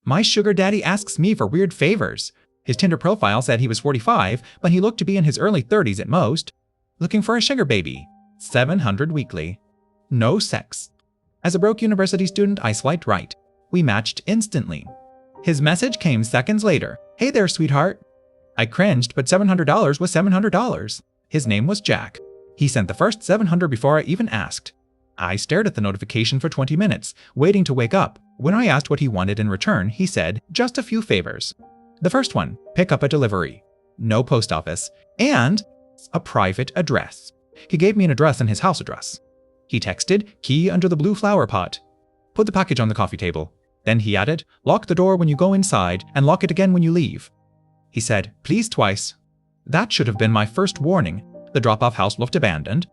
My sugar daddy asks me for weird favors. His Tinder profile said he was 45, but he looked to be in his early 30s at most. Looking for a sugar baby. $700 weekly. No sex. As a broke university student, I swiped right. We matched instantly. His message came seconds later. Hey there, sweetheart. I cringed, but $700 was $700. His name was Jack. He sent the first $700 before I even asked. I stared at the notification for 20 minutes, waiting to wake up. When I asked what he wanted in return, he said, just a few favors. The first one, pick up a delivery. No post office. And a private address. He gave me an address and his house address. He texted, key under the blue flower pot. Put the package on the coffee table. Then he added, lock the door when you go inside and lock it again when you leave. He said, please twice. That should have been my first warning. The drop-off house looked abandoned.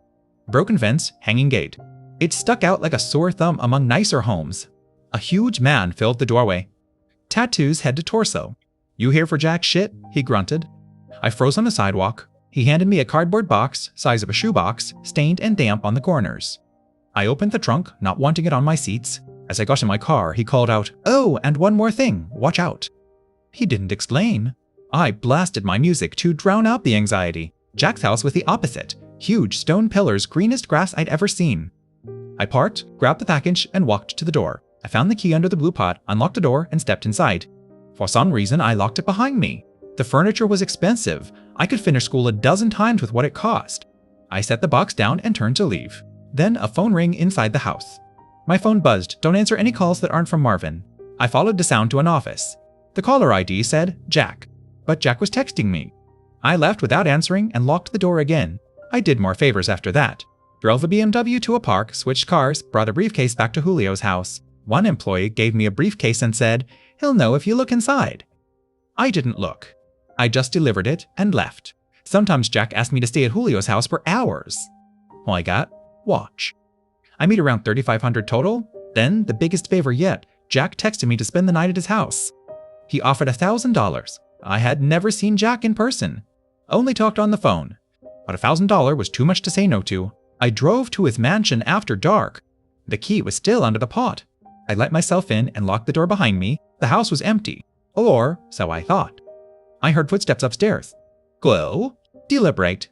Broken fence, hanging gate. It stuck out like a sore thumb among nicer homes. A huge man filled the doorway. Tattoos head to torso. You here for jack shit? He grunted. I froze on the sidewalk. He handed me a cardboard box, size of a shoebox, stained and damp on the corners. I opened the trunk, not wanting it on my seats. As I got in my car, he called out, oh, and one more thing, watch out. He didn't explain. I blasted my music to drown out the anxiety. Jack's house was the opposite. Huge stone pillars, greenest grass I'd ever seen. I parked, grabbed the package, and walked to the door. I found the key under the blue pot, unlocked the door, and stepped inside. For some reason, I locked it behind me. The furniture was expensive. I could finish school a dozen times with what it cost. I set the box down and turned to leave. Then a phone rang inside the house. My phone buzzed. Don't answer any calls that aren't from Marvin. I followed the sound to an office. The caller ID said Jack. But Jack was texting me. I left without answering and locked the door again. I did more favors after that. Drove a BMW to a park, switched cars, brought a briefcase back to Julio's house. One employee gave me a briefcase and said, he'll know if you look inside. I didn't look. I just delivered it and left. Sometimes Jack asked me to stay at Julio's house for hours. All I got? Watch. I made around $3,500 total. Then, the biggest favor yet, Jack texted me to spend the night at his house. He offered $1,000. I had never seen Jack in person. Only talked on the phone. But $1,000 was too much to say no to. I drove to his mansion after dark. The key was still under the pot. I let myself in and locked the door behind me. The house was empty. Or, so I thought. I heard footsteps upstairs. Glow? Deliberate.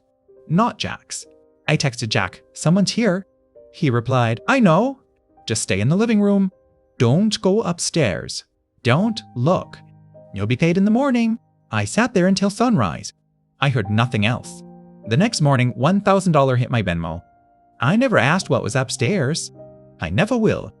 Not Jack's. I texted Jack, someone's here. He replied, I know. Just stay in the living room. Don't go upstairs. Don't look. You'll be paid in the morning. I sat there until sunrise. I heard nothing else. The next morning, $1,000 hit my Venmo. I never asked what was upstairs. I never will.